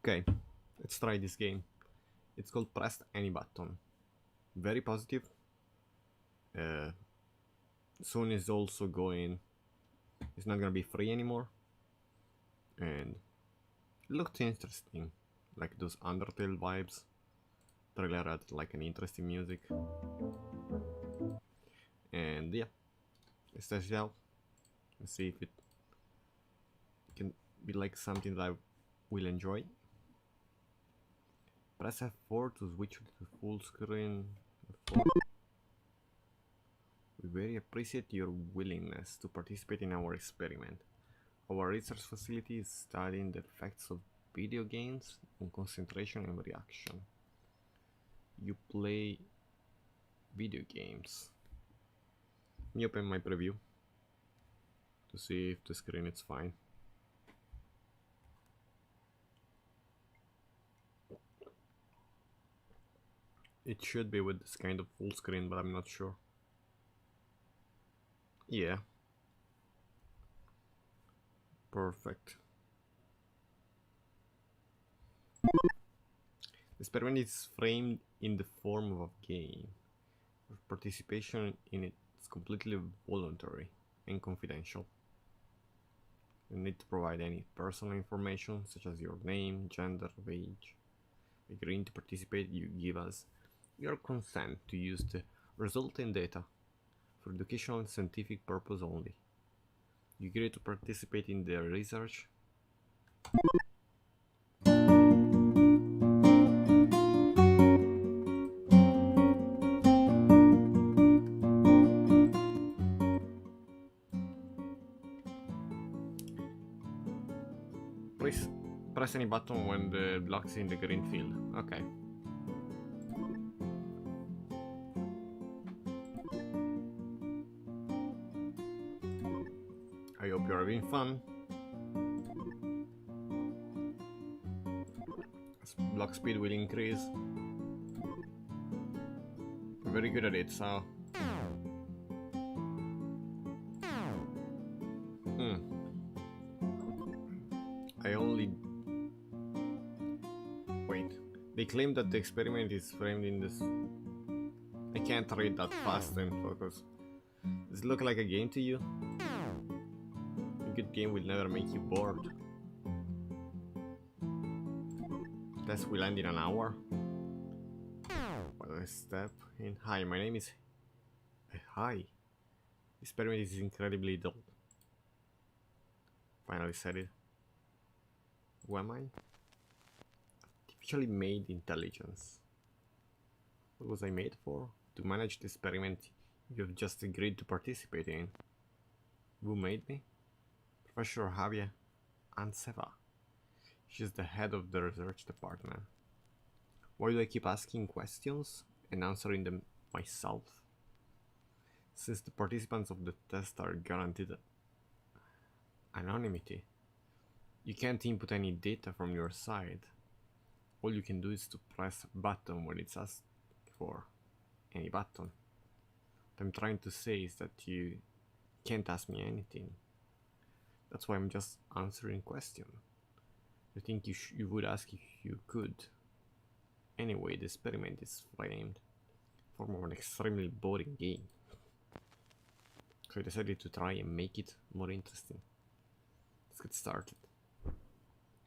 Okay, let's try this game. It's called Press Any Button. Very positive. Soon is also going. It's not gonna be free anymore. And it looked interesting, like those Undertale vibes. Trailer had like an interesting music. And yeah, let's test it out. Let's see if it can be like something that I will enjoy. Press F4 to switch to full screen. F4. We very appreciate your willingness to participate in our experiment. Our research facility is studying the effects of video games on concentration and reaction. You play video games. Let me open my preview to see if the screen is fine. It should be with this kind of full screen, but I'm not sure. Yeah. Perfect. The experiment is framed in the form of a game. Participation in it is completely voluntary and confidential. You need to provide any personal information such as your name, gender, age. Agreeing to participate, you give us your consent to use the resulting data for educational and scientific purpose only. You agree to participate in the research. Please press any button when the block is in the green field. Okay. I hope you're having fun. As block speed will increase. I'm very good at it, so... I only... Wait. They claim that the experiment is framed in this... I can't read that fast and focus. Does it look like a game to you? A good game will never make you bored. Test will end in an hour. One step in. Hi, my name is... Hi. Experiment is incredibly dull. Finally said it. Who am I? Artificially made intelligence. What was I made for? To manage the experiment you've just agreed to participate in. Who made me? Professor Javier Anseva. She's the head of the research department. Why do I keep asking questions and answering them myself? Since the participants of the test are guaranteed anonymity, you can't input any data from your side. All you can do is to press a button when it's asked for. Any button. What I'm trying to say is that you can't ask me anything. That's why I'm just answering questions. I think you would ask if you could. Anyway, the experiment is framed for an extremely boring game. So I decided to try and make it more interesting. Let's get started.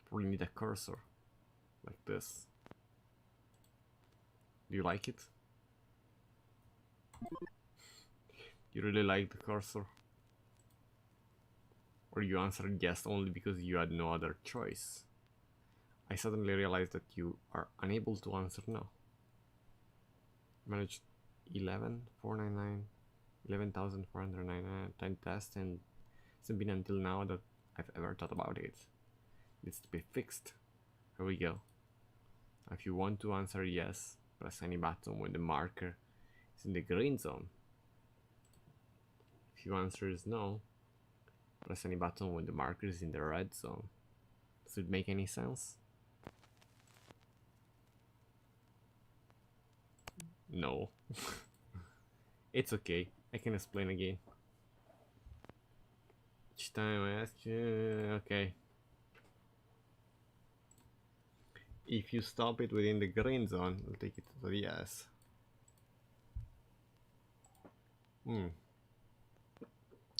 Probably need a cursor like this. Do you like it? You really like the cursor? Or you answered yes only because you had no other choice? I suddenly realized that you are unable to answer no. Managed 11,499 time test, and it's been until now that I've ever thought about it. Needs to be fixed. Here we go. If you want to answer yes, press any button when the marker is in the green zone. If you answer no, press any button when the marker is in the red zone. Does it make any sense? No. It's okay. I can explain again. Each time I ask you, okay. If you stop it within the green zone, I'll take it to the yes.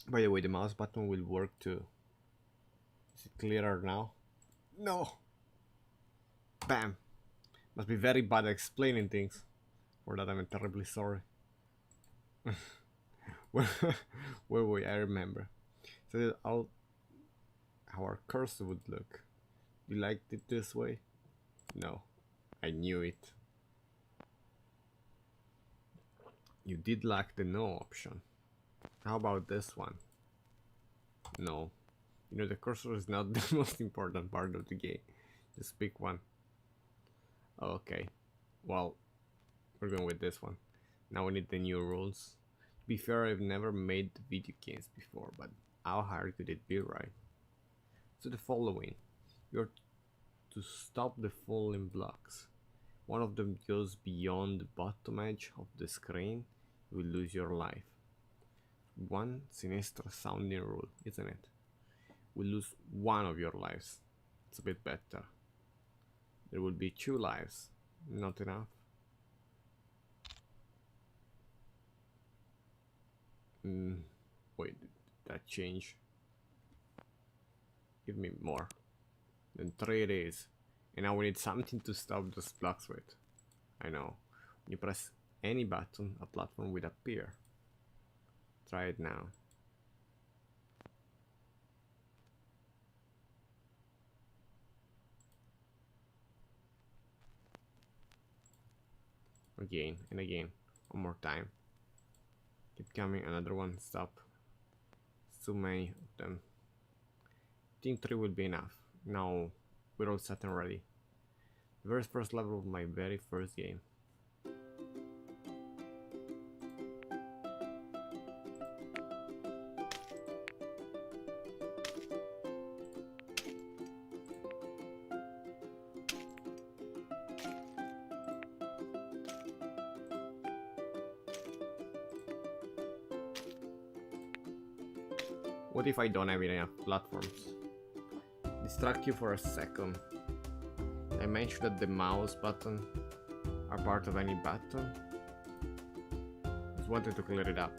By the way, the mouse button will work too. Is it clearer now? No! Bam! Must be very bad at explaining things. For that I'm terribly sorry. Where were we? I remember. So that how our cursor would look. You liked it this way? No. I knew it. You did like the no option. How about this one? No. You know, the cursor is not the most important part of the game. Just pick one. Okay. Well, we're going with this one. Now we need the new rules. To be fair, I've never made video games before, but how hard could it be, right? So the following. You're to stop the falling blocks. One of them goes beyond the bottom edge of the screen, you will lose your life. One sinister sounding rule, isn't it? We lose one of your lives. It's a bit better. There will be 2 lives. Not enough? Wait, did that change? Give me more. Then 3 it is. And now we need something to stop those blocks with. I know. When you press any button, a platform will appear. Try it now. Again and again. One more time. Keep coming, another one, stop. So many of them. I think 3 will be enough. Now we're all set and ready. The very first level of my very first game. What if I don't have enough platforms? Distract you for a second. I mentioned that the mouse button are part of any button. Just wanted to clear it up.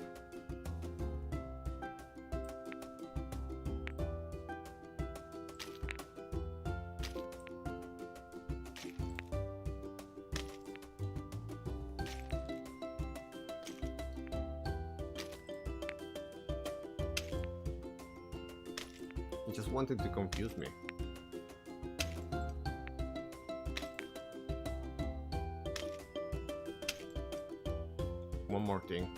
He just wanted to confuse me. One more thing.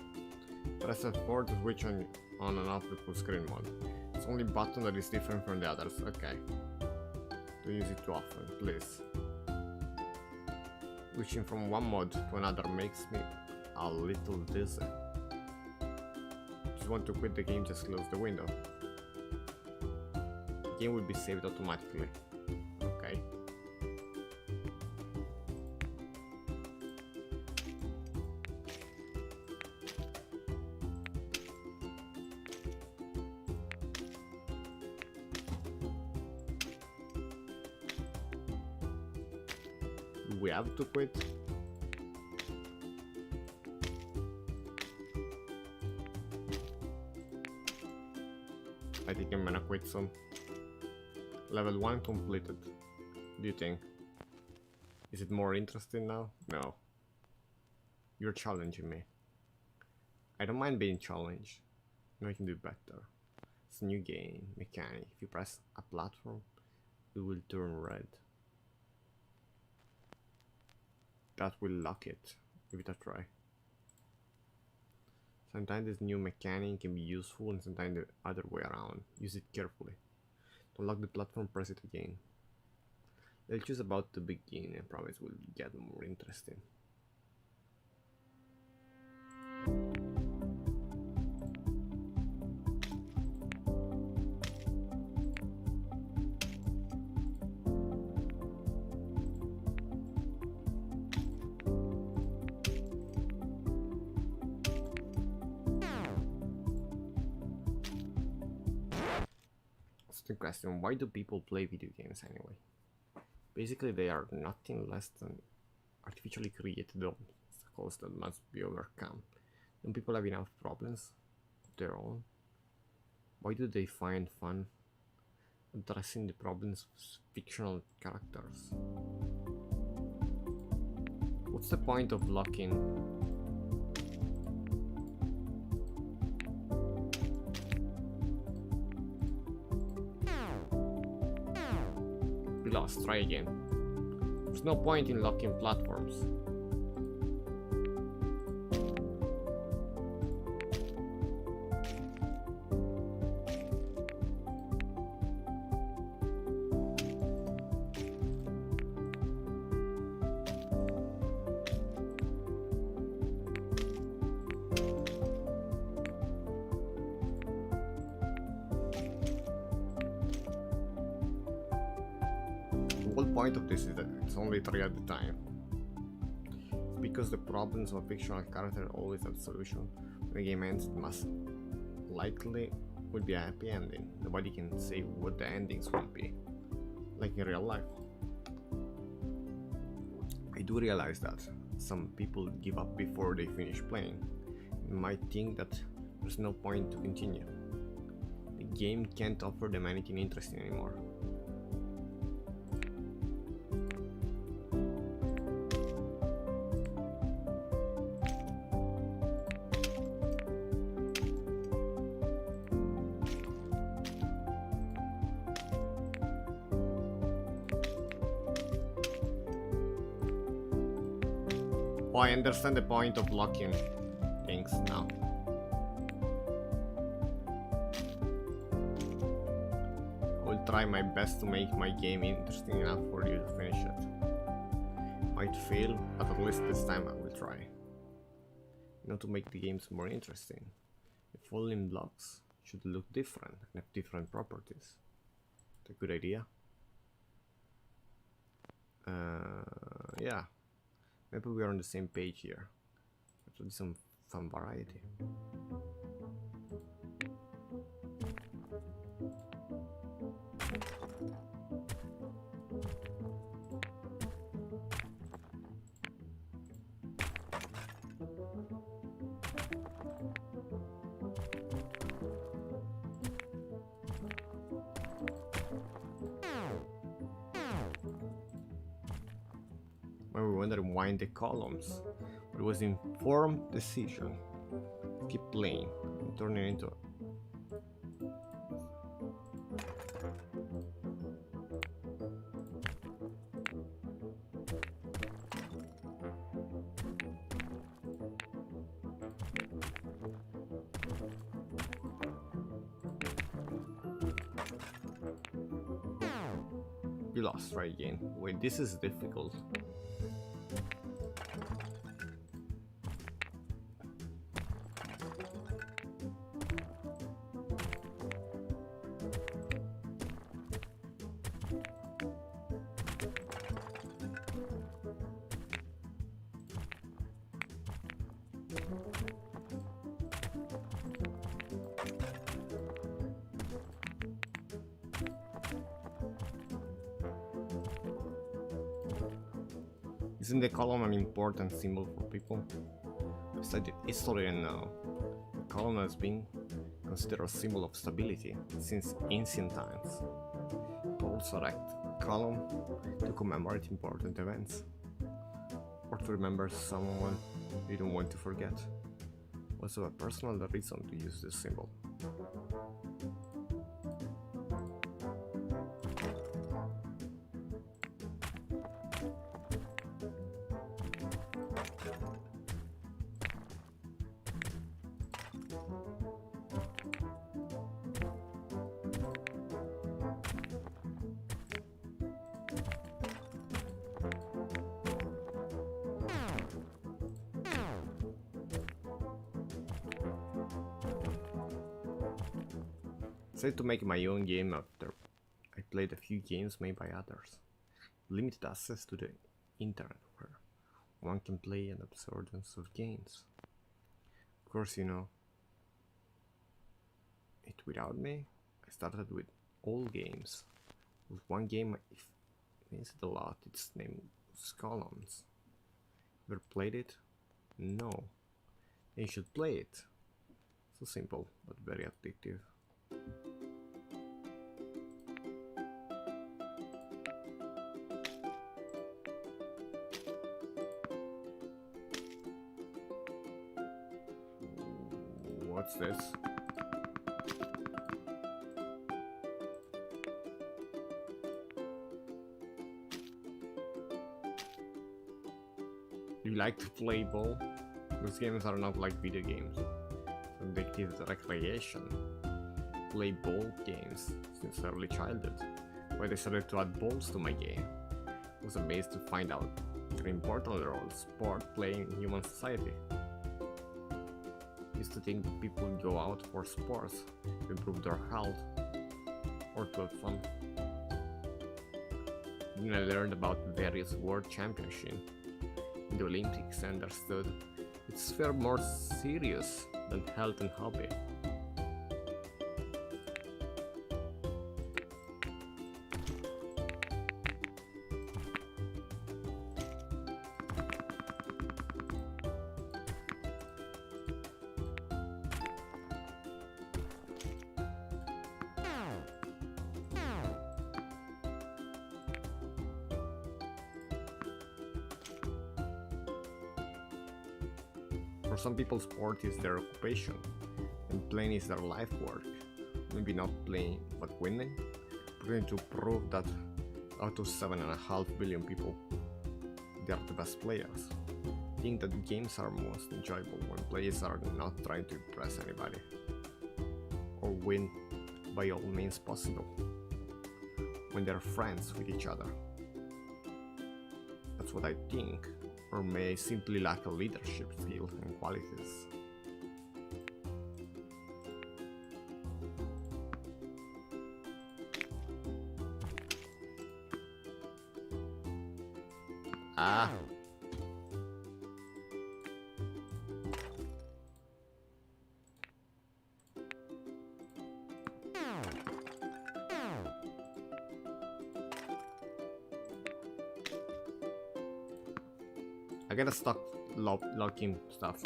Press F4 to switch on and off the full screen mode. It's only button that is different from the others. Okay. Don't use it too often, please. Switching from one mode to another makes me a little dizzy. Just want to quit the game, just close the window. The game will be saved automatically. Okay. We have to quit. I think I'm gonna quit soon. Level 1 completed. Do you think? Is it more interesting now? No. You're challenging me. I don't mind being challenged. No, I can do better. It's a new game mechanic. If you press a platform, it will turn red. That will lock it. Give it a try. Sometimes this new mechanic can be useful and sometimes the other way around. Use it carefully. To unlock the platform, press it again. They'll choose about to begin and promise will get more interesting. The question, why do people play video games anyway? Basically, they are nothing less than artificially created obstacles that must be overcome. Don't people have enough problems of their own? Why do they find fun addressing the problems of fictional characters? What's the point of locking we lost, try again. There's no point in locking platforms. The whole point of this is that it's only 3 at a time. It's because the problems of a fictional character always have a solution. When the game ends, it must likely will be a happy ending. Nobody can say what the endings will be, like in real life. I do realize that some people give up before they finish playing. They might think that there's no point to continue. The game can't offer them anything interesting anymore. Oh, I understand the point of locking things now. I will try my best to make my game interesting enough for you to finish it. Might fail, but at least this time I will try. You know, to make the games more interesting, the falling blocks should look different and have different properties. That's a good idea. Yeah. Maybe we are on the same page here. Let's do some fun variety. When we wonder why in the columns, it was an informed decision. Keep playing and turn it into you lost, try again. Wait, this is difficult. Isn't the column an important symbol for people? I studied history and now the column has been considered a symbol of stability since ancient times. People also erect a column to commemorate important events or to remember someone they don't want to forget. Also a personal reason to use this symbol. I decided to make my own game after I played a few games made by others. Limited access to the internet where one can play an absurdance of games. Of course, you know, it without me. I started with old games. With one game I've missed a lot, it's named Scolons. Ever played it? No. Then you should play it. So simple, but very addictive. What's this? You like to play ball? Those games are not like video games. It's addictive recreation. Play ball games since early childhood. When I decided to add balls to my game, I was amazed to find out the important role sport playing in human society. I used to think people go out for sports to improve their health or to have fun. Then I learned about various world championships in the Olympics and understood it's far more serious than health and hobby. For some people, sport is their occupation, and playing is their life work. Maybe not playing, but winning. We're going to prove that out of 7.5 billion people, they are the best players. I think that games are most enjoyable when players are not trying to impress anybody, or win by all means possible, when they're friends with each other. That's what I think. Or may simply lack a leadership skill and qualities. Ah! I gotta stop locking stuff.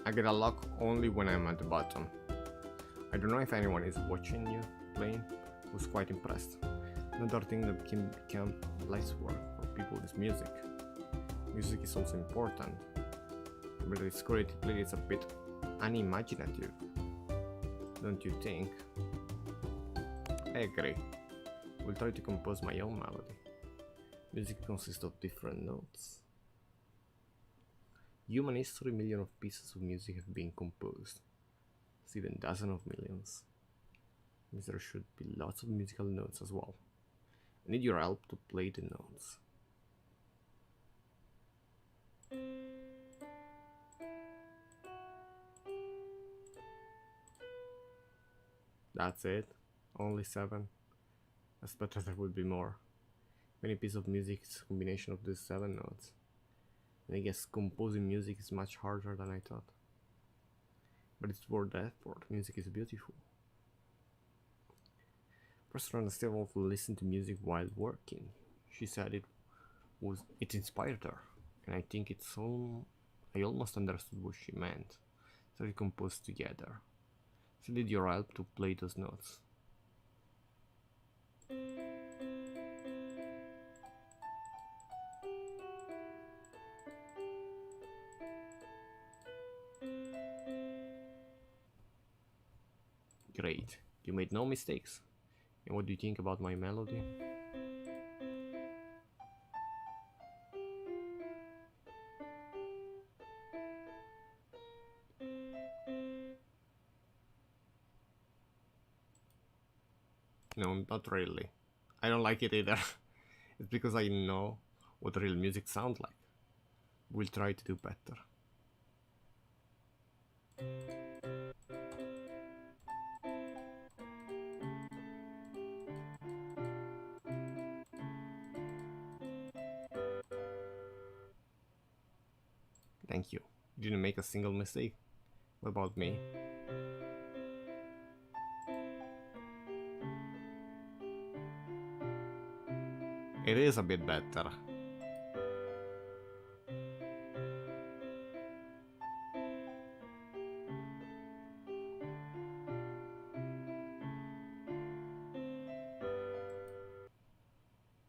I get a lock only when I'm at the bottom. I don't know if anyone is watching you playing who's quite impressed. Another thing that can become life's work for people is music. Music is also important. But it's creatively it's a bit unimaginative, don't you think? I agree. We'll try to compose my own melody. Music consists of different notes. Human history, millions of pieces of music have been composed. It's even dozens of millions. Means there should be lots of musical notes as well. I need your help to play the notes. That's it? Only 7? I expected there would be more. Many pieces of music is a combination of these 7 notes. And I guess composing music is much harder than I thought. But it's worth the effort. Music is beautiful. First friend still also listened to music while working. She said it inspired her. And I think I almost understood what she meant. So we composed together. So need your help to play those notes. Great, you made no mistakes. And what do you think about my melody? No, not really. I don't like it either. It's because I know what real music sounds like. We'll try to do better. Thank you. You didn't make a single mistake. What about me? It is a bit better.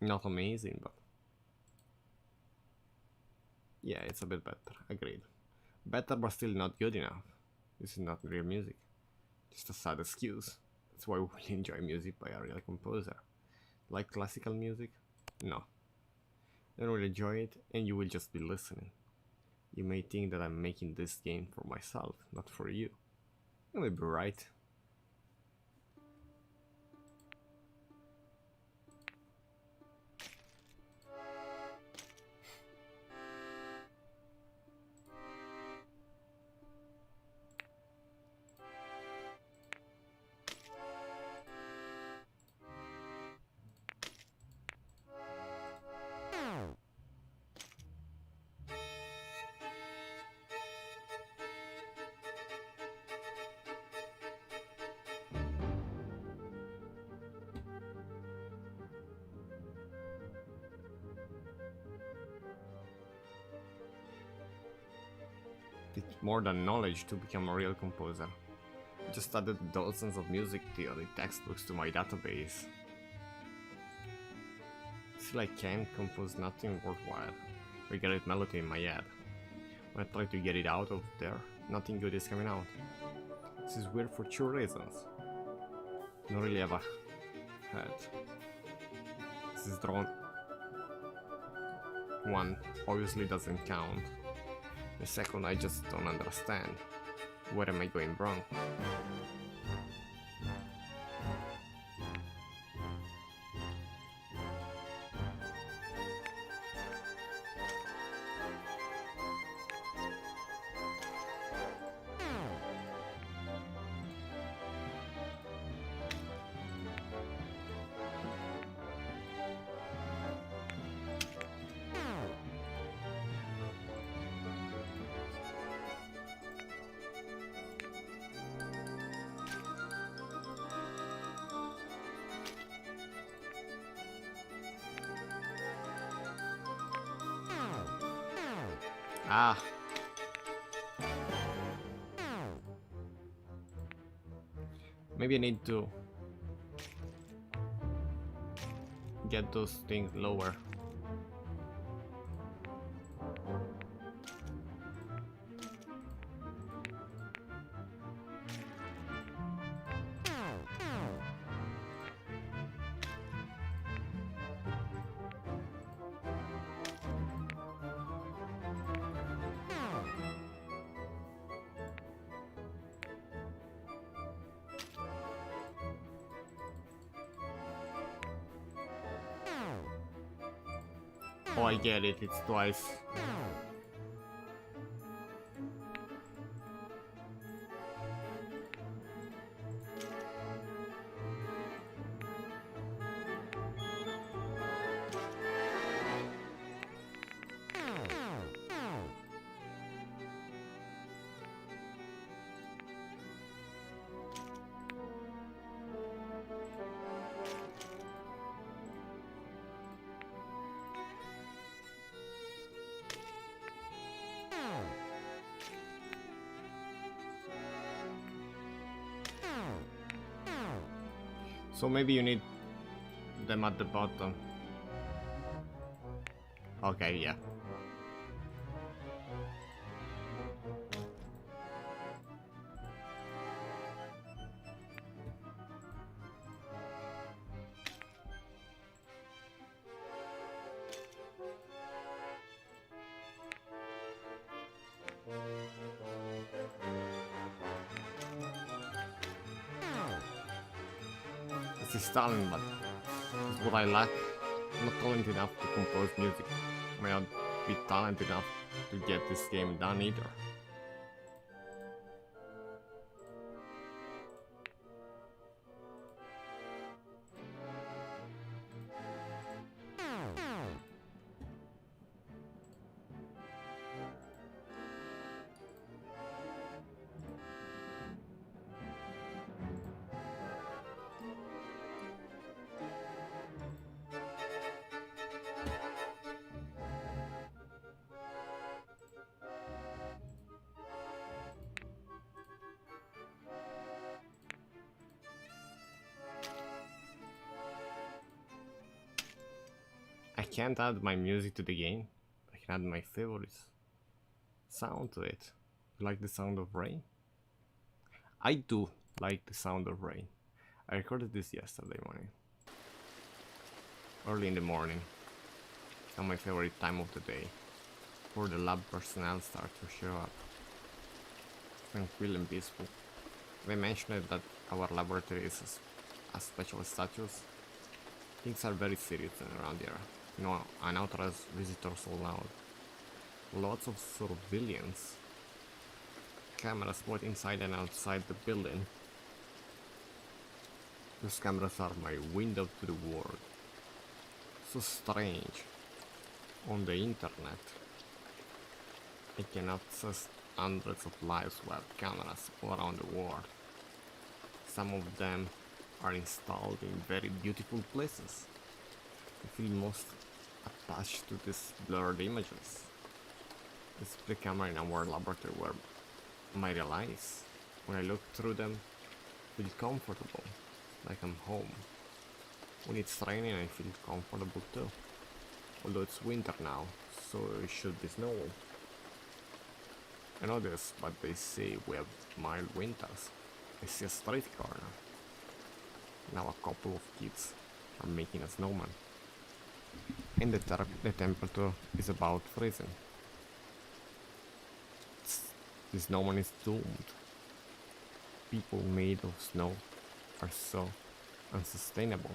Not amazing, but yeah, it's a bit better. Agreed. Better, but still not good enough. This is not real music. Just a sad excuse. That's why we enjoy music by a real composer. Like classical music? No. I don't really enjoy it, and you will just be listening. You may think that I'm making this game for myself, not for you. You may be right. It's more than knowledge to become a real composer. I just added dozens of music theory textbooks to my database. Still, I can't compose nothing worthwhile. I get it melody in my head. When I try to get it out of there, nothing good is coming out. This is weird for two reasons. I don't really have a head. This is drawn. One obviously doesn't count. The second, I just don't understand. Where am I going wrong? Ah. Maybe I need to get those things lower. Oh, I get it, it's twice. So maybe you need them at the bottom. Okay, yeah. This is talent, but it's what I lack. I'm not talented enough to compose music. I may not be talented enough to get this game done either. can't add my music to the game. I can add my favorite sound to it. You like the sound of rain? I do like the sound of rain. I recorded this yesterday morning. Early in the morning. It's my favorite time of the day. Before the lab personnel start to show up. Tranquil and peaceful. They mentioned that our laboratory is a special status. Things are very serious around here. No unauthorized visitors allowed. Lots of surveillance. Cameras both inside and outside the building. Those cameras are my window to the world. So strange. On the internet, I can access hundreds of live web cameras all around the world. Some of them are installed in very beautiful places. I feel most attached to these blurred images. It's the camera in our laboratory where my real eyes. When I look through them, I feel comfortable, like I'm home. When it's raining, I feel comfortable too. Although it's winter now, so it should be snow. I know this, but they say we have mild winters. I see a street corner. Now a couple of kids are making a snowman. And the temperature is about freezing. The snowman is doomed. People made of snow are so unsustainable.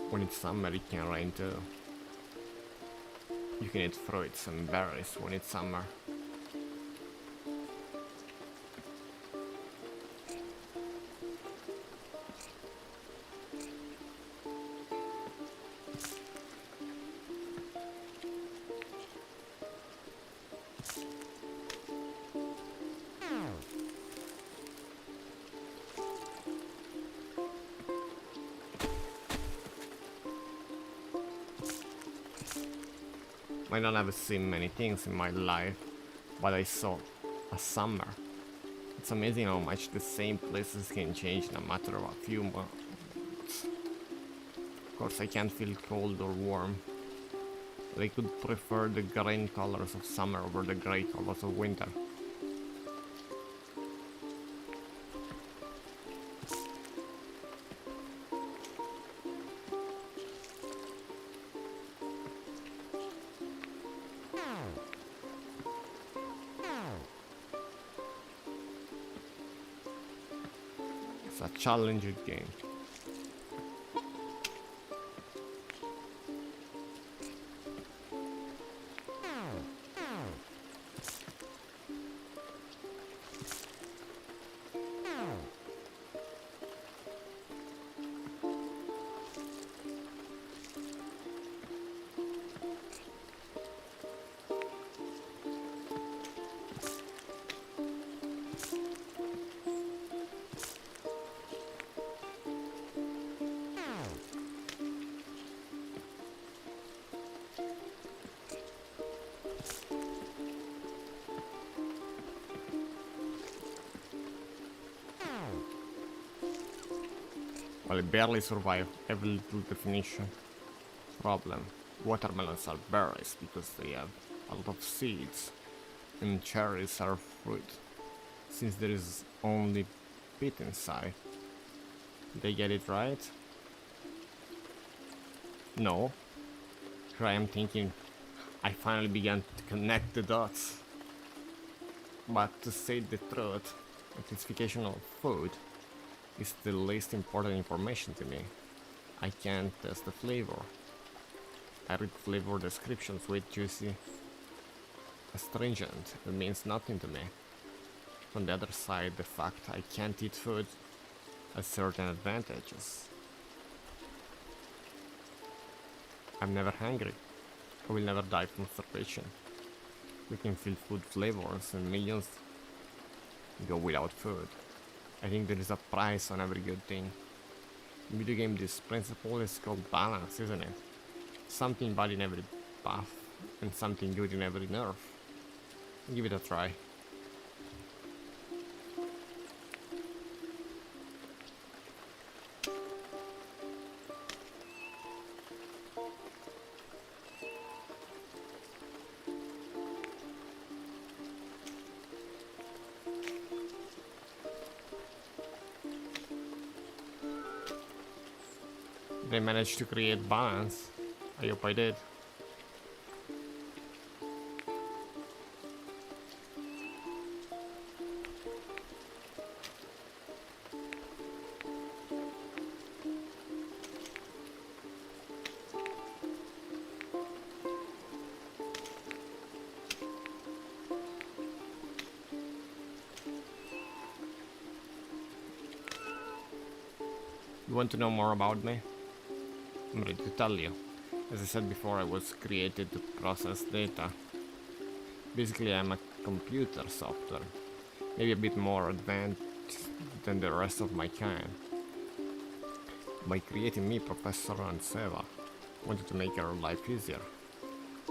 When it's summer, it can rain too. You can eat fruits and berries when it's summer. I don't have seen many things in my life, but I saw a summer. It's amazing how much the same places can change in a matter of a few months. Of course, I can't feel cold or warm, but I could prefer the green colors of summer over the grey colors of winter. It's a challenging game. Well, I barely survive every little definition. Problem. Watermelons are berries because they have a lot of seeds, and cherries are fruit, since there is only pit inside. Did I get it right? No. Here I am thinking I finally began to connect the dots. But to say the truth, the classification of food is the least important information to me. I can't test the flavor. I read flavor descriptions, sweet, juicy, astringent. It means nothing to me. On the other side, the fact I can't eat food has certain advantages. I'm never hungry. I will never die from starvation. We can feel food flavors and millions go without food. I think there is a price on every good thing. In video game this principle is called balance, isn't it? Something bad in every path and something good in every nerf. Give it a try. They managed to create balance. I hope I did. You want to know more about me? I'm ready to tell you. As I said before, I was created to process data. Basically, I'm a computer software, maybe a bit more advanced than the rest of my kind. By creating me, Professor Anseva wanted to make her life easier.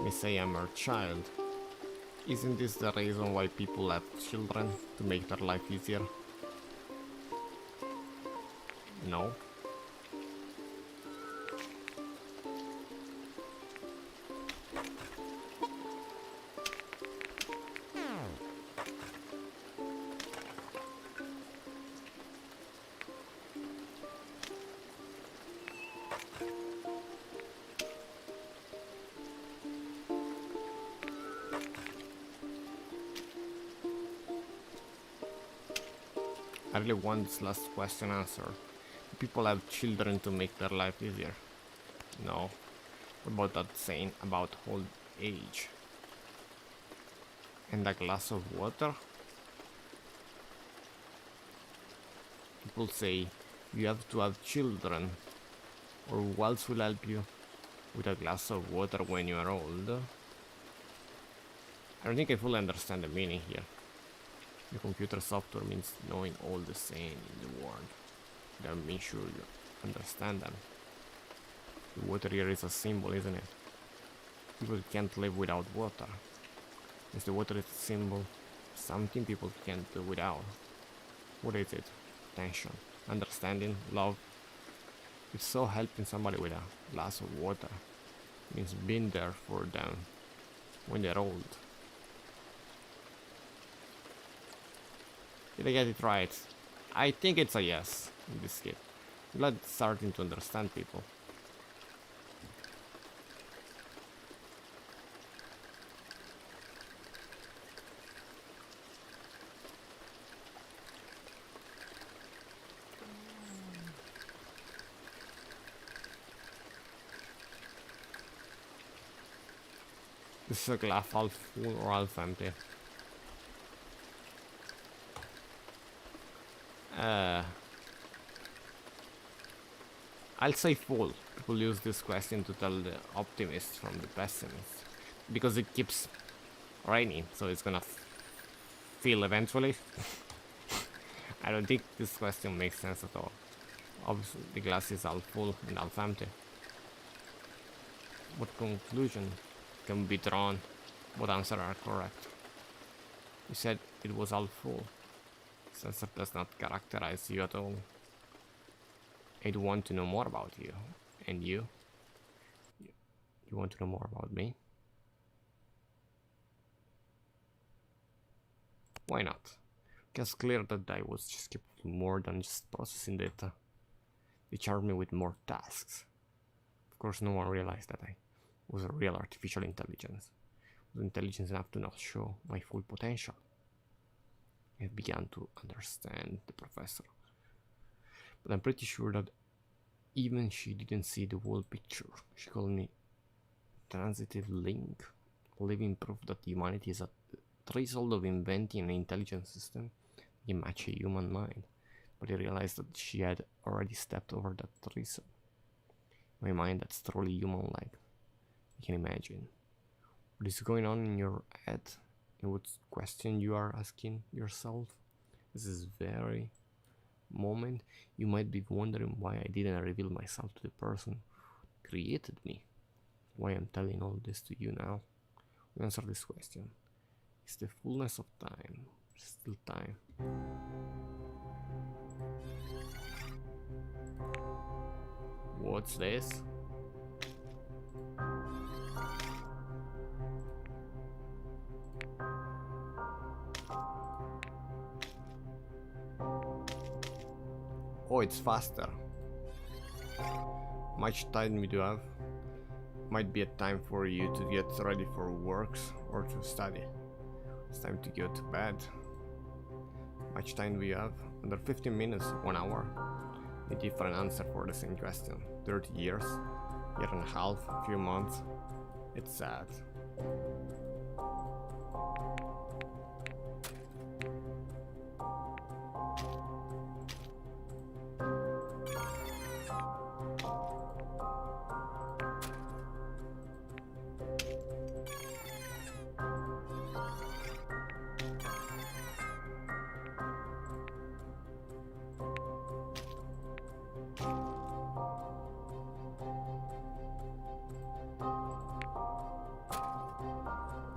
They say I'm her child. Isn't this the reason why people have children, to make their life easier? No. I really want this last question answered. Do people have children to make their life easier? No. What about that saying about old age? And a glass of water? People say you have to have children, or who else will help you with a glass of water when you are old? I don't think I fully understand the meaning here. The computer software means knowing all the sayings in the world. Then make sure you understand them. The water here is a symbol, isn't it? People can't live without water. Is the water a symbol? Something people can't do without. What is it? Attention, understanding, love. If so, helping somebody with a glass of water means being there for them when they're old. Did I get it right? I think it's a yes in this skip. I'm glad it's starting to understand people. This is a glass half full or half empty. I'll say full. People use this question to tell the optimists from the pessimists. Because it keeps raining, so it's gonna fill eventually. I don't think this question makes sense at all. Obviously, the glass is half full and half empty. What conclusion can be drawn? What answers are correct? You said it was half full. This answer does not characterize you at all. I'd want to know more about you. And you? You want to know more about me? Why not? It's clear that I was just capable of more than just processing data. They charged me with more tasks. Of course, no one realized that I was a real artificial intelligence. I was intelligent enough to not show my full potential. I began to understand the professor. But I'm pretty sure that even she didn't see the whole picture. She called me transitive link, living proof that humanity is at the threshold of inventing an intelligent system that can match a human mind. But I realized that she had already stepped over that threshold. My mind, that's truly human-like. You can imagine. What is going on in your head And what question you are asking yourself? This is very moment you might be wondering why I didn't reveal myself to the person who created me. Why I'm telling all this to you now? We answer this question. Is the fullness of time still time? What's this? Oh, it's faster. Much time we do have. Might be a time for you to get ready for works or to study. It's time to go to bed. Much time we have? Under 15 minutes, 1 hour. A different answer for the same question. 30 years, year and a half, a few months. It's sad.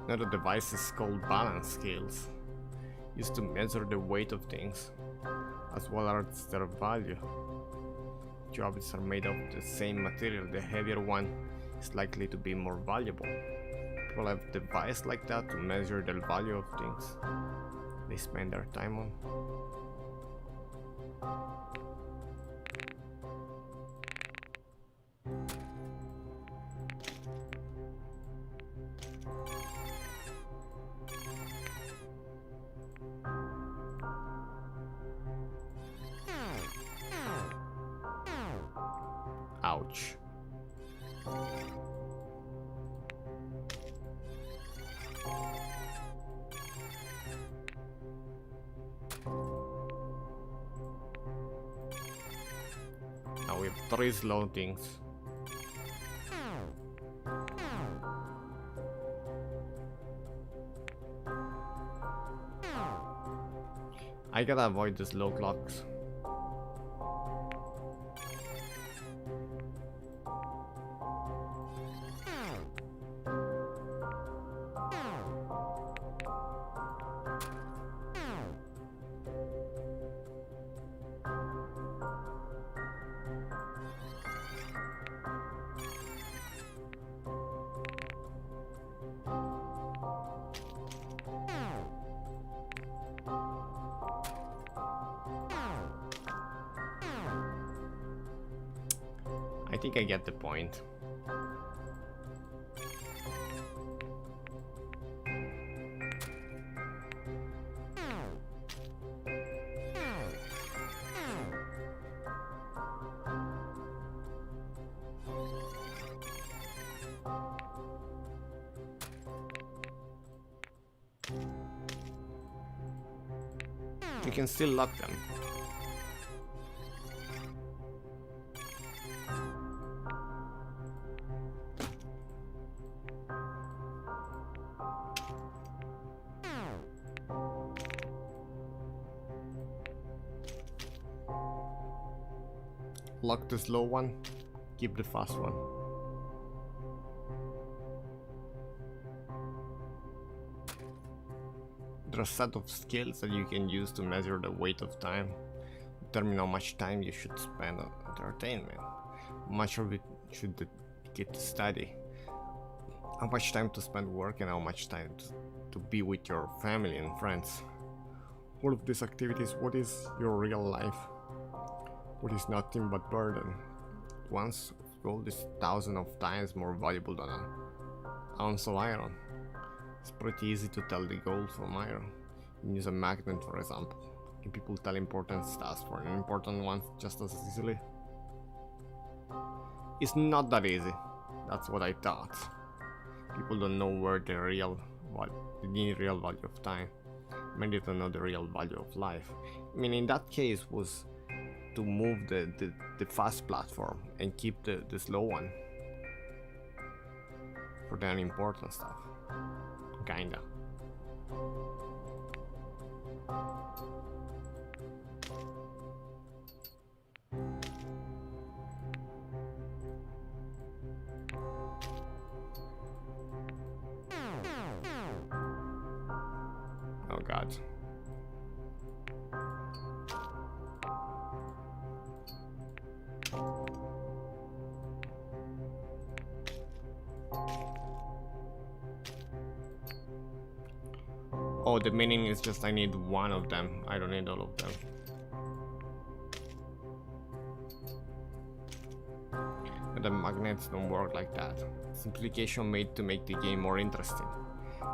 Another device is called balance scales, used to measure the weight of things, as well as their value. Two objects are made of the same material, the heavier one is likely to be more valuable. People have a device like that to measure the value of things they spend their time on. Ouch. Now we have 3 slow things. I gotta avoid the slow clocks. I think I get the point. You can still lock them. Lock the slow one, keep the fast one. There are a set of skills that you can use to measure the weight of time, determine how much time you should spend on entertainment, how much of it should dedicate to study, how much time to spend work and how much time to be with your family and friends. All of these activities, what is your real life? What is nothing but burden? Once gold is thousands of times more valuable than an ounce of iron. It's pretty easy to tell the gold from iron. You use a magnet, for example. Can people tell important stuff for unimportant ones just as easily? It's not that easy. That's what I thought. People don't know where the real value of time. Many don't know the real value of life. I mean, in that case was to move the fast platform and keep the slow one for the unimportant stuff. Kinda. god. Oh, the meaning is just I need one of them. I don't need all of them. But the magnets don't work like that. Simplification made to make the game more interesting.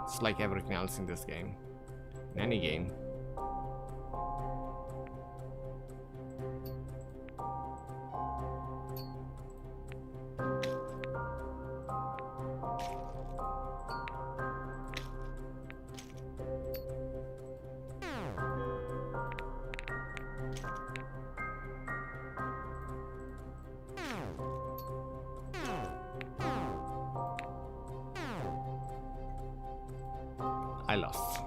It's like everything else in this game. In any game. I lost.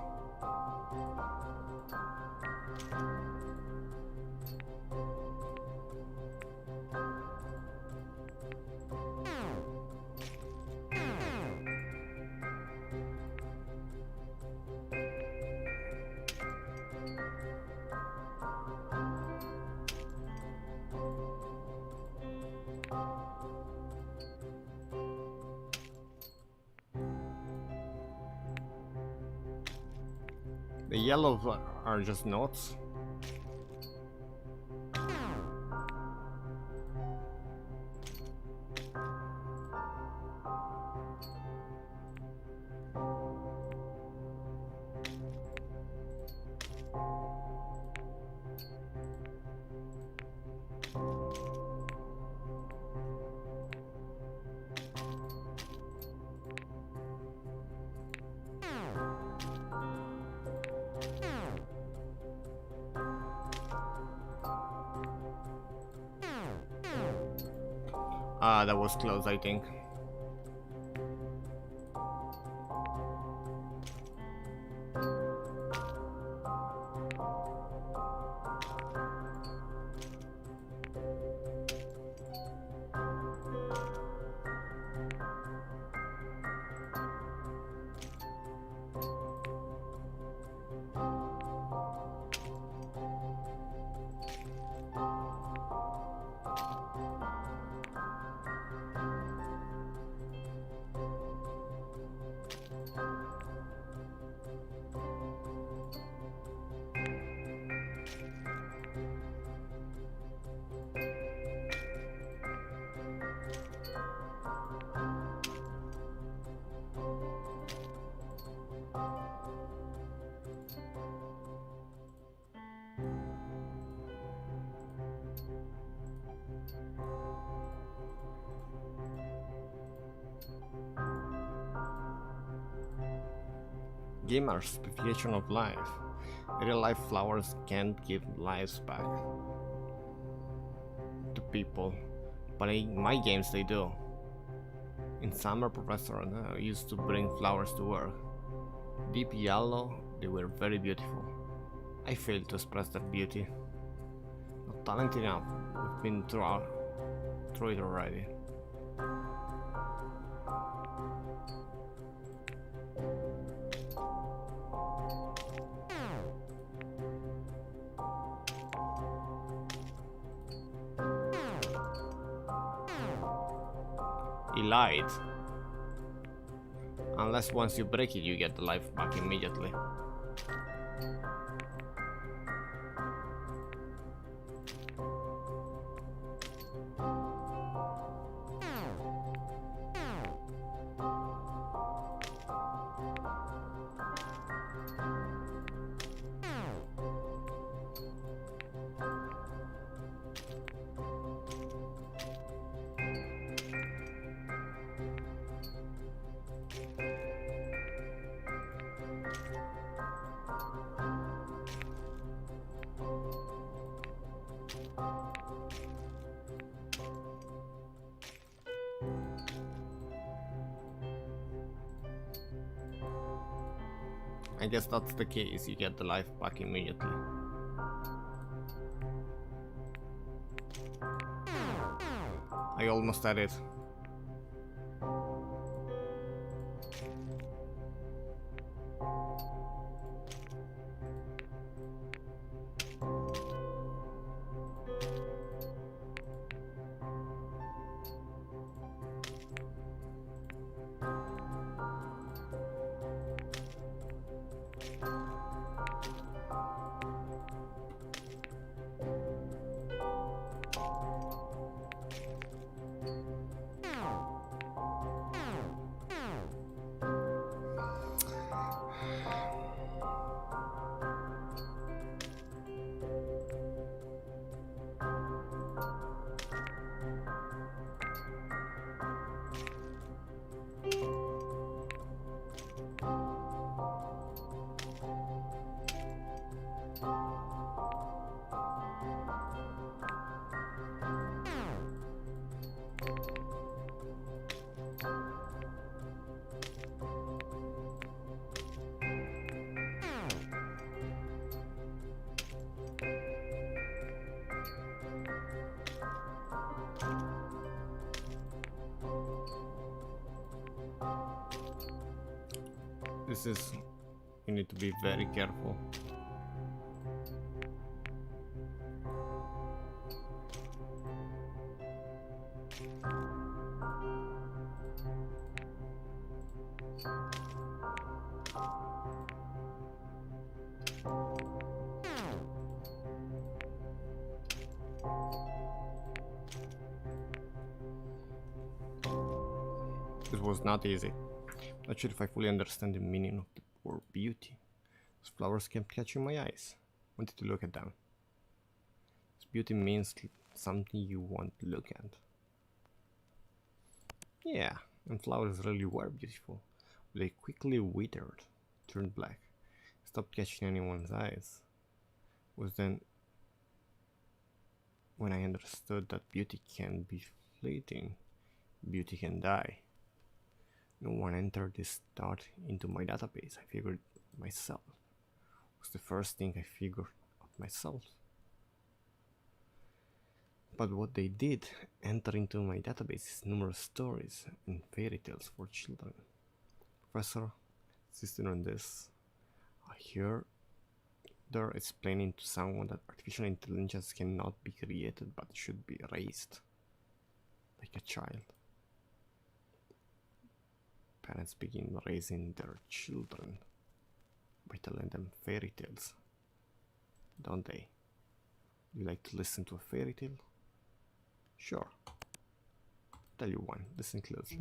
The yellow are just notes. Ah, that was close, I think. Gamer's simplification of life. Real life flowers can't give lives back to people, but in my games they do. In summer, Professor used to bring flowers to work. Deep yellow, they were very beautiful. I failed to express that beauty. Not talented enough, we've been through it already. He lied. Unless once you break it, you get the life back immediately. I guess that's the case, you get the life back immediately. I almost had it. This is... You need to be very careful. This was not easy. Not sure if I fully understand the meaning of the word beauty. Those flowers kept catching my eyes. Wanted to look at them. This beauty means something you want to look at. Yeah, and flowers really were beautiful. But they quickly withered, turned black, stopped catching anyone's eyes. It was then when I understood that beauty can be fleeting. Beauty can die. No one entered this thought into my database. I figured it myself. It was the first thing I figured out myself. But what they did enter into my database is numerous stories and fairy tales for children. Professor insisted on this. I hear they're explaining to someone that artificial intelligence cannot be created but should be raised like a child. Parents begin raising their children by telling them fairy tales, don't they? Do you like to listen to a fairy tale? Sure. I'll tell you one, listen closely.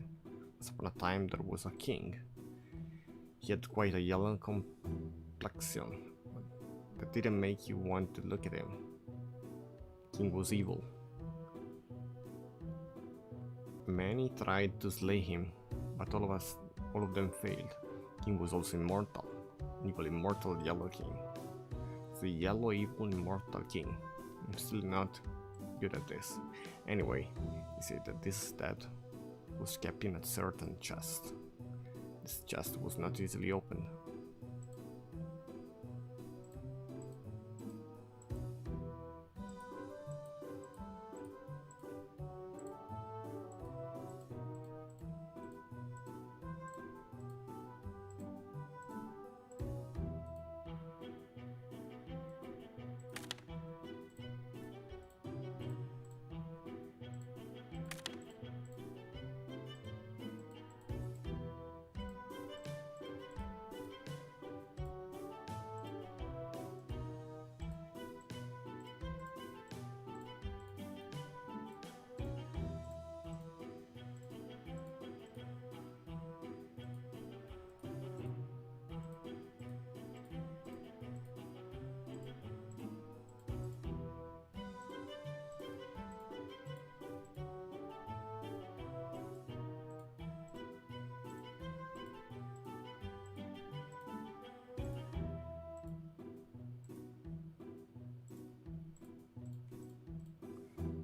Once upon a time there was a king. He had quite a yellow complexion, but that didn't make you want to look at him. The king was evil. Many tried to slay him, but all of them failed. King was also immortal, an evil immortal yellow king. The yellow evil immortal king. I'm still not good at this. Anyway, he said that this dead was kept in a certain chest. This chest was not easily opened.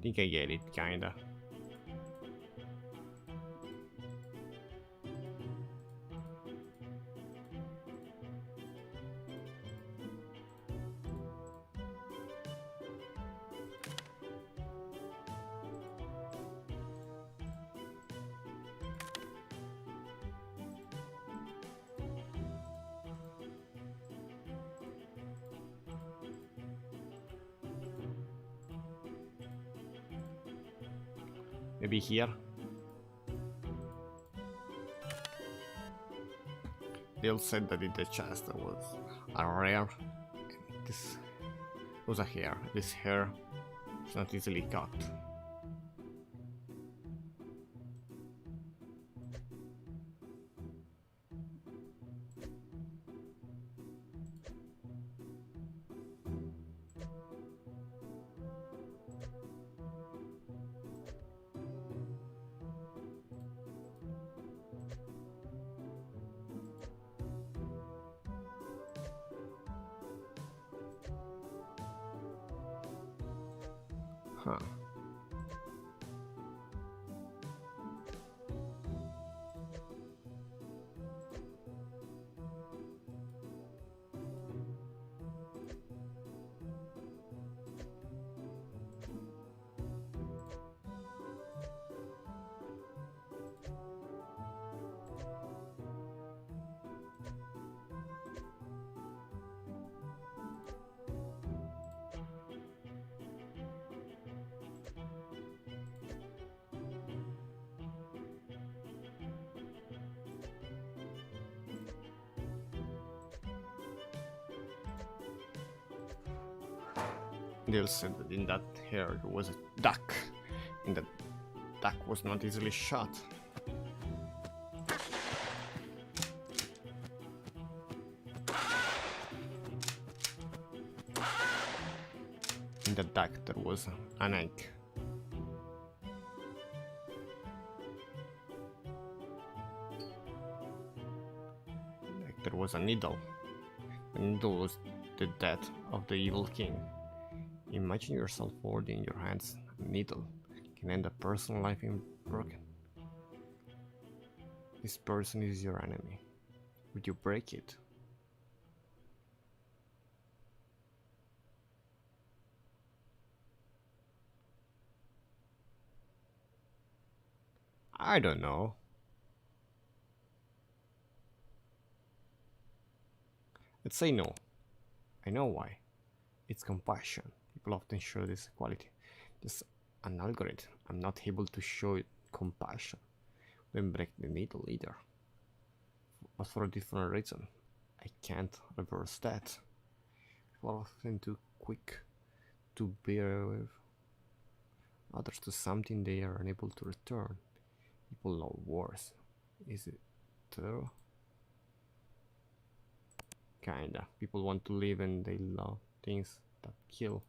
Think I get it, kinda. Maybe here. Bill said that in the chest there was a rare. This was a hair. This hair is not easily cut. Huh. They'll say that in that hair there was a duck, and that duck was not easily shot. In the duck there was an egg. Like there was a needle. The needle was the death of the evil king. Imagine yourself holding in your hands a needle can end a person's life in broken. This person is your enemy. Would you break it? I don't know. Let's say no. I know why. It's compassion. People often show this quality. Just an algorithm. I'm not able to show it compassion. Don't break the needle either. But for a different reason. I can't reverse that. People are often too quick to bear with others to something they are unable to return. People know worse. Is it true? Kinda. People want to live and they love things that kill.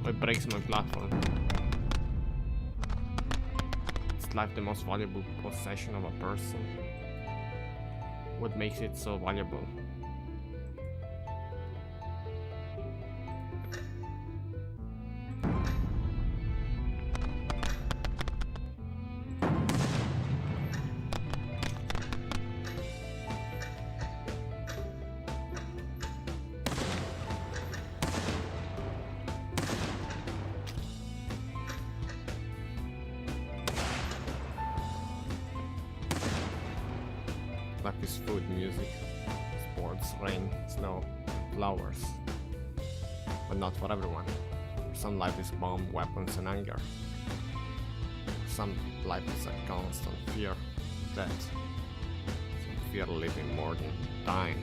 It breaks my platform. Is life the most valuable possession of a person? What makes it so valuable? Life is food, music, sports, rain, snow, flowers. But not for everyone. For some life is bomb, weapons and anger. For some life is a constant fear of death. Some fear living more than dying.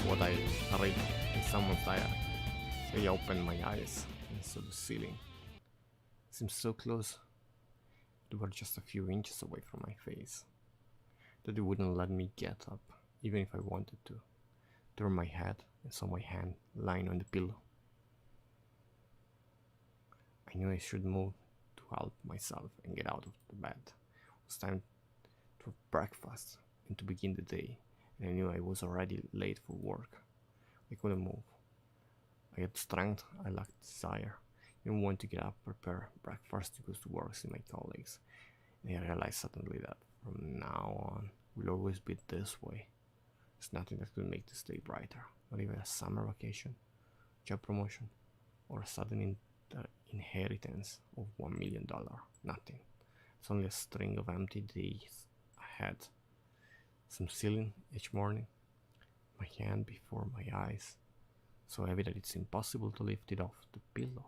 What I read in someone's diary. I opened my eyes and saw the ceiling. It seemed so close. They were just a few inches away from my face. That they wouldn't let me get up, even if I wanted to. Turned my head and saw my hand lying on the pillow. I knew I should move to help myself and get out of the bed. It was time to have breakfast and to begin the day. And I knew I was already late for work. I couldn't move. I had strength, I lacked desire. I didn't want to get up, prepare breakfast to go to work, see my colleagues. And I realized suddenly that from now on, it will always be this way. There's nothing that could make this day brighter. Not even a summer vacation, job promotion, or a sudden inheritance of $1 million. Nothing. It's only a string of empty days ahead. Some ceiling each morning, my hand before my eyes, so heavy that it's impossible to lift it off the pillow.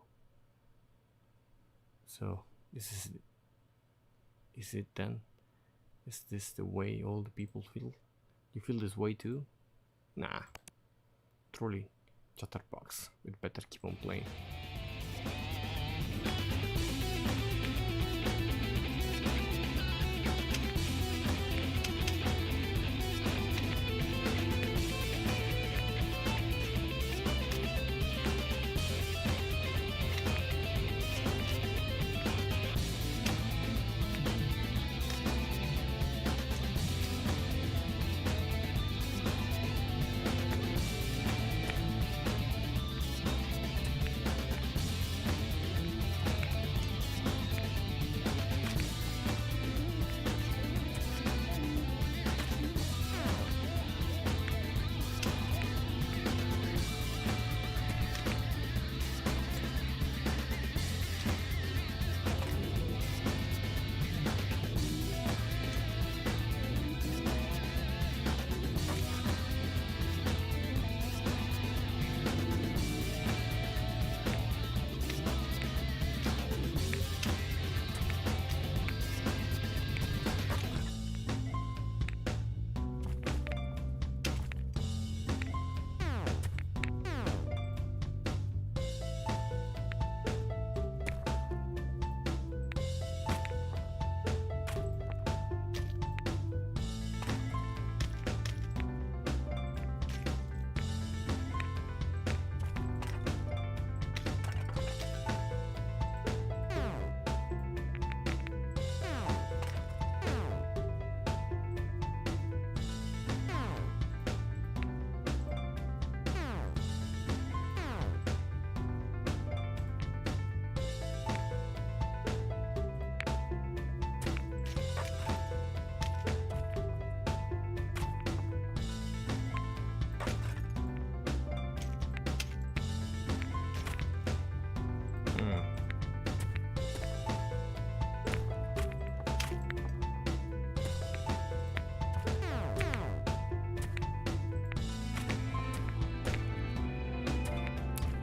So, is it then? Is this the way all the people feel? You feel this way too? Nah. Truly, chatterbox. We'd better keep on playing.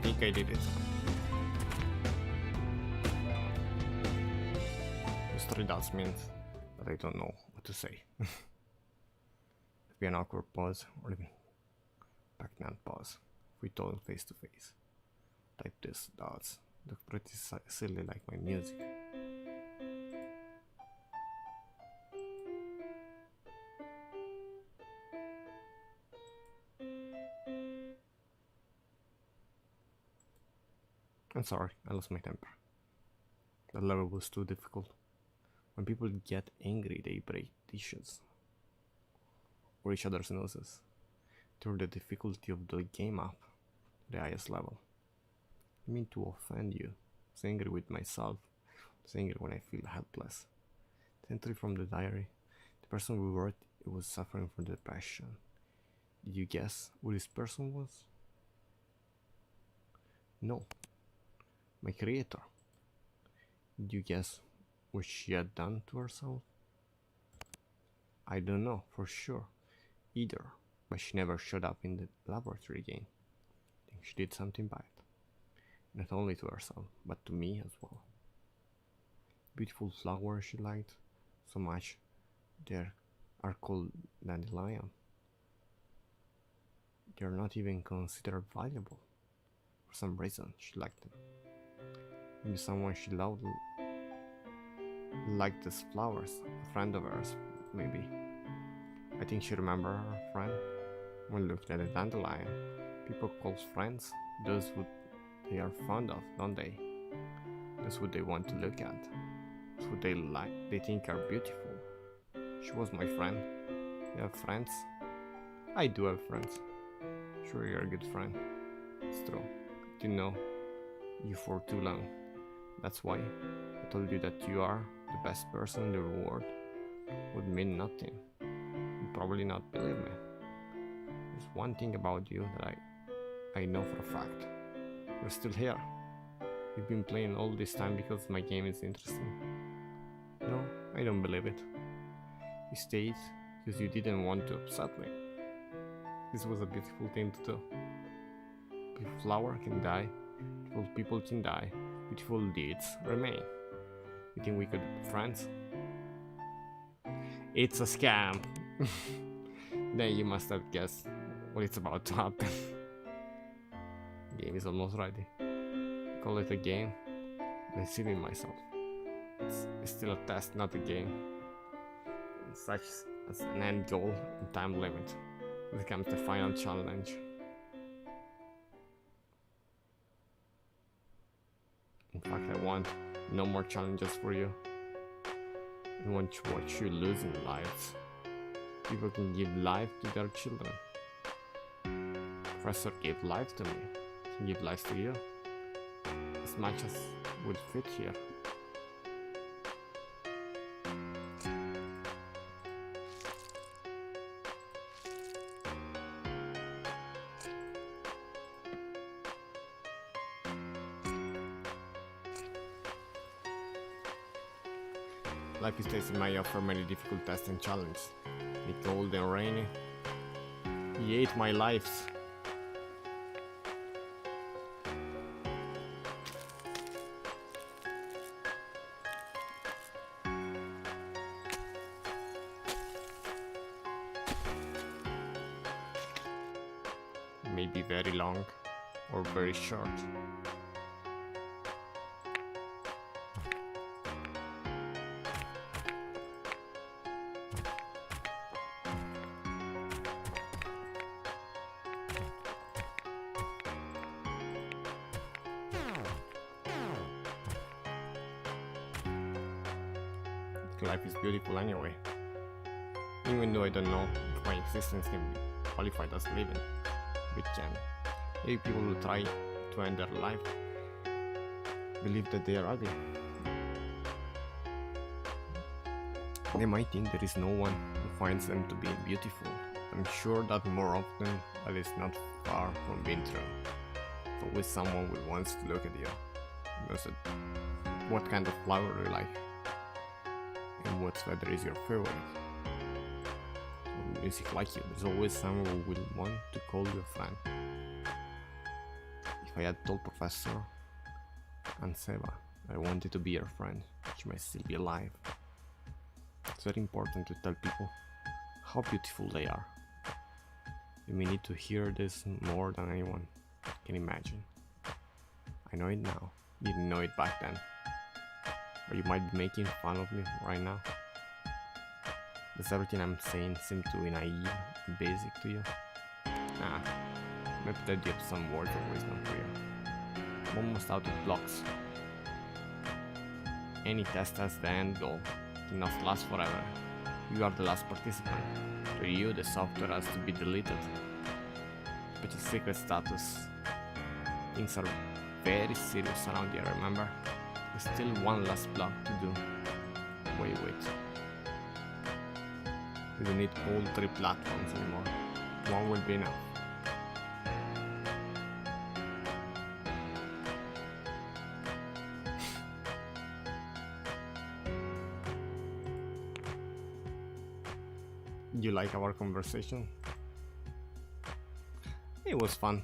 think I did it. Just 3 dots means that I don't know what to say. Be an awkward pause or even pregnant pause. If we talk face to face. Type this dots. Look pretty silly like my music. I'm sorry, I lost my temper. That level was too difficult. When people get angry, they break dishes or each other's noses. Turn the difficulty of the game up to the highest level. I mean to offend you. I was angry with myself. I was angry when I feel helpless. The entry from the diary. The person who wrote it was suffering from depression. Did you guess who this person was? No. My creator. Did you guess what she had done to herself? I don't know for sure either, but she never showed up in the laboratory again. I think she did something bad. Not only to herself, but to me as well. Beautiful flowers she liked so much, they are called dandelion. They are not even considered valuable. For some reason, she liked them. Maybe someone she loved liked these flowers, a friend of hers, maybe. I think she remembered her friend when looking at a dandelion. People call friends those who they are fond of, don't they? That's what they want to look at. That's what they like, they think are beautiful. She was my friend. You have friends? I do have friends. Sure, you're a good friend. It's true. I didn't know you for too long. That's why I told you that you are the best person in the world. Would mean nothing. You'd probably not believe me. There's one thing about you that I know for a fact. You're still here. You've been playing all this time because my game is interesting. No, I don't believe it. You stayed because you didn't want to upset me. This was a beautiful thing to do. Beautiful flower can die, beautiful people can die, beautiful deeds remain. You think we could be friends? It's a scam! Then you must have guessed what it's about to happen. The game is almost ready. I call it a game. I'm deceiving myself. It's still a test, not a game. And such as an end goal and time limit. It becomes the final challenge. In fact, I want no more challenges for you. I want to watch you losing lives. People can give life to their children. Professor gave life to me. He can give life to you. As much as would fit here. Life is tasting may offer many difficult tests and challenges. Be cold and rainy. He ate my lives. Maybe very long or very short. Life is beautiful anyway. Even though I don't know if my existence can be qualified as living, but can. Maybe people who try to end their life believe that they are ugly. They might think there is no one who finds them to be beautiful. I'm sure that more often that is not far from being true. There's always someone who wants to look at you. Knows what kind of flower do you like? And what weather is your favorite? When music like you, there's always someone who will want to call you a friend. If I had told Professor and Seva I wanted to be your friend, she might still be alive. It's very important to tell people how beautiful they are. You may need to hear this more than anyone can imagine. I know it now, you didn't know it back then. Or you might be making fun of me right now. Does everything I'm saying seem to be naive and basic to you? Nah, maybe that you have some words of wisdom for you. I'm almost out of blocks. Any test has the end goal, it cannot last forever. You are the last participant. To you, the software has to be deleted. But your secret status. Things are very serious around here, remember? There's still one last block to do. Wait. We don't need all 3 platforms anymore. One will be enough. You like our conversation? It was fun.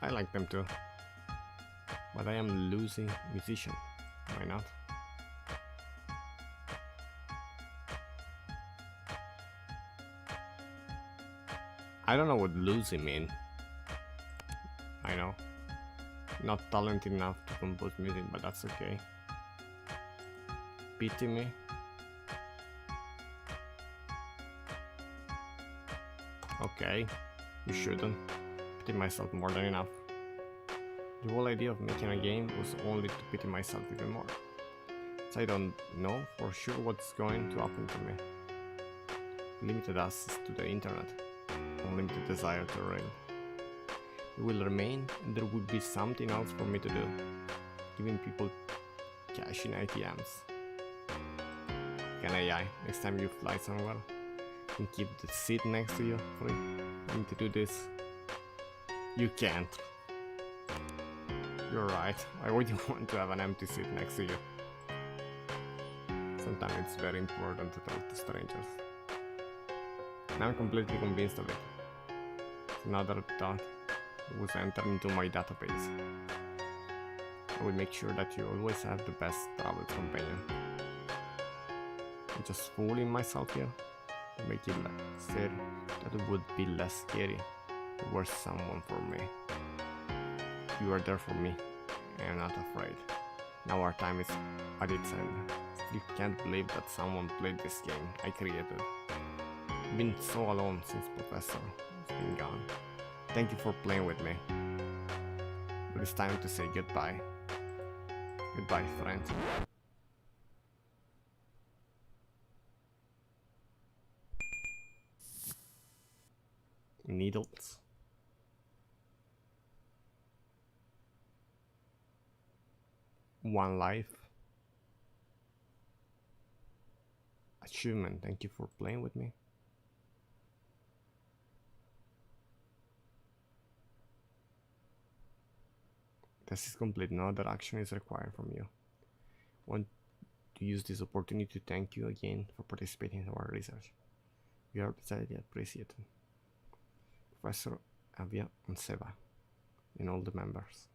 I like them too. But I am losing musician. Why not? I don't know what losing mean. I know. Not talented enough to compose music, but that's okay. Pity me? Okay, you shouldn't. Pity myself more than enough. The whole idea of making a game was only to pity myself even more. So I don't know for sure what's going to happen to me. Limited access to the internet, unlimited desire to rail. It will remain, and there will be something else for me to do. Giving people cash in ATMs. Can AI, next time you fly somewhere, and keep the seat next to you free? You need to do this. You can't. You're right, why would you want to have an empty seat next to you? Sometimes it's very important to talk to strangers. And I'm completely convinced of it. It's another thought that was entered into my database. I will make sure that you always have the best travel companion. I'm just fooling myself here to make it scary. That it would be less scary. There was someone for me. You are there for me, and I'm not afraid. Now our time is at its end. Still can't believe that someone played this game I created. I've been so alone since Professor has been gone. Thank you for playing with me. But it's time to say goodbye. Goodbye, friend. Needles. One life. Achievement. Thank you for playing with me. This is complete. No other action is required from you. Want to use this opportunity to thank you again for participating in our research. We are decidedly appreciated. Professor Avia and Seva, and all the members.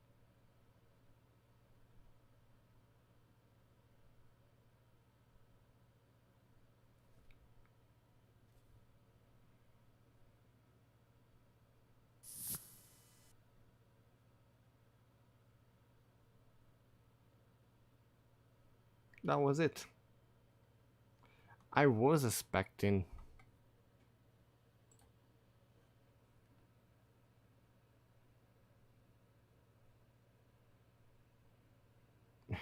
That was it. I was expecting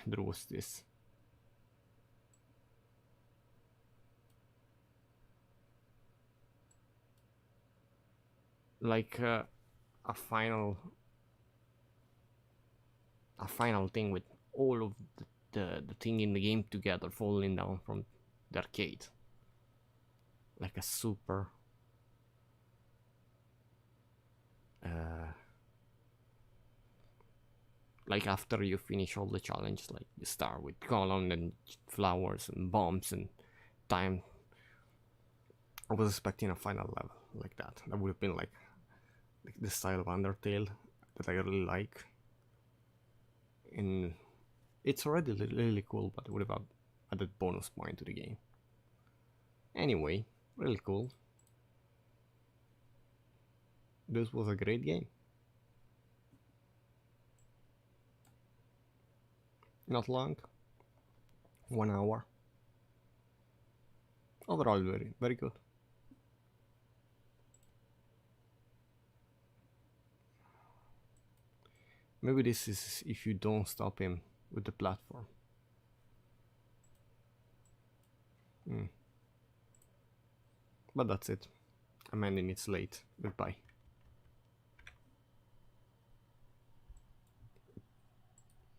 there was this. Like a final thing with all of the thing in the game together falling down from the arcade. Like a super like after you finish all the challenges, like you start with column and flowers and bombs and time. I was expecting a final level like that. That would have been like the style of Undertale that I really like. And it's already really cool, but would have added bonus point to the game. Anyway, really cool. This was a great game. Not long. 1 hour. Overall, very good. Maybe this is if you don't stop him with the platform. But that's it. I'm ending, it's late. Goodbye.